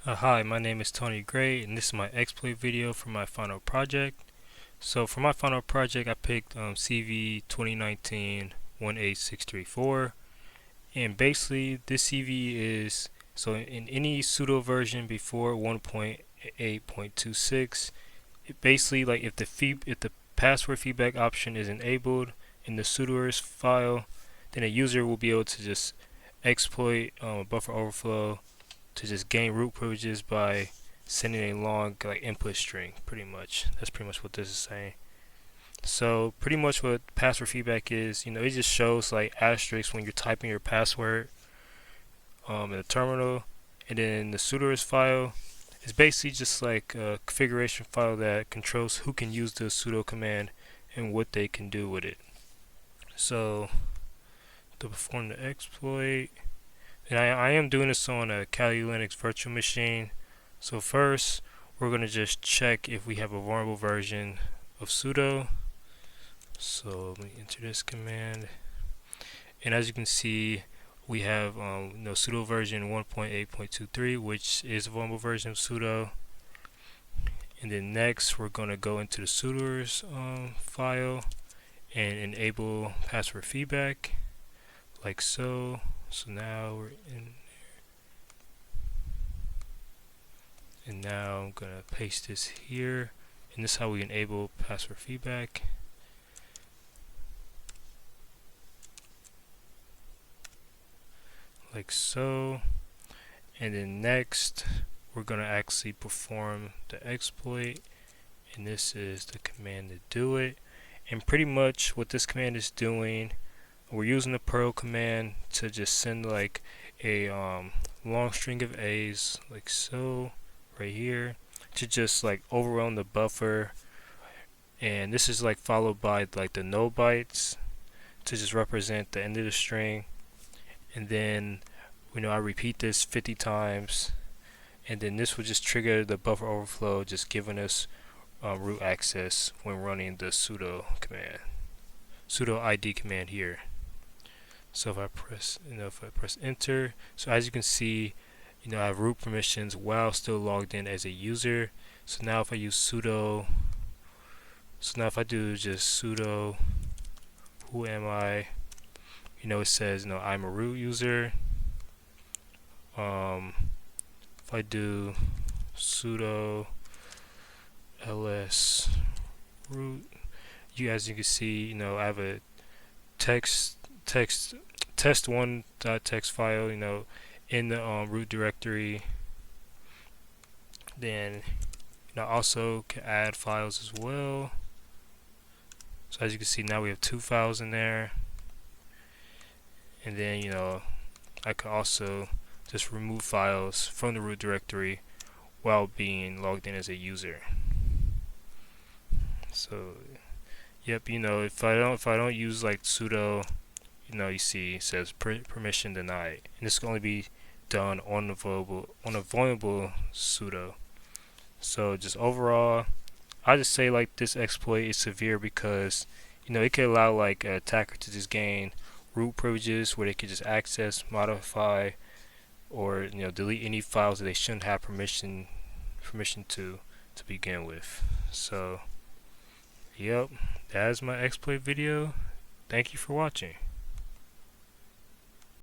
Hi, my name is Tony Gray, and this is my exploit video for my final project. So for my final project, I picked CV 2019-18634, and basically this CV is so in any pseudo version before 1.8.26, it basically like if the password feedback option is enabled in the sudoers file, then a user will be able to just exploit buffer overflow to just gain root privileges by sending a long like input string. Pretty much, that's pretty much what this is saying. So pretty much what password feedback is, it just shows like asterisks when you're typing your password in the terminal, and then the sudoers file is basically just like a configuration file that controls who can use the sudo command and what they can do with it. So to perform the exploit, and I am doing this on a Kali Linux virtual machine. So first, we're going to just check if we have a vulnerable version of sudo. So let me enter this command. And as you can see, we have sudo version 1.8.23, which is a vulnerable version of sudo. And then next, we're going to go into the sudoers file and enable password feedback, like so. So now we're in, and now I'm gonna paste this here, and this is how we enable password feedback. Like so. And then next, we're gonna actually perform the exploit, and this is the command to do it. And pretty much what this command is doing, we're using the Perl command to just send like a long string of A's, like so, right here, to just like overrun the buffer. And this is like followed by like the no bytes to just represent the end of the string. And then I repeat this 50 times, and then this will just trigger the buffer overflow, just giving us root access when running the sudo id command here. So if I press enter, so as you can see, I have root permissions while still logged in as a user. So now if I use sudo, so now if I do just sudo who am I, it says I'm a root user. If I do sudo ls root, as you can see, I have a test1.txt file, in the root directory. Then also can add files as well. So as you can see, now we have 2 files in there. And then I can also just remove files from the root directory while being logged in as a user. So yep, if I don't use like sudo, you see it says permission denied, and this can only be done on a vulnerable sudo. So just overall, I just say like this exploit is severe because it could allow like an attacker to just gain root privileges where they could just access, modify, or delete any files that they shouldn't have permission to begin with. So yep, that is my exploit video. Thank you for watching.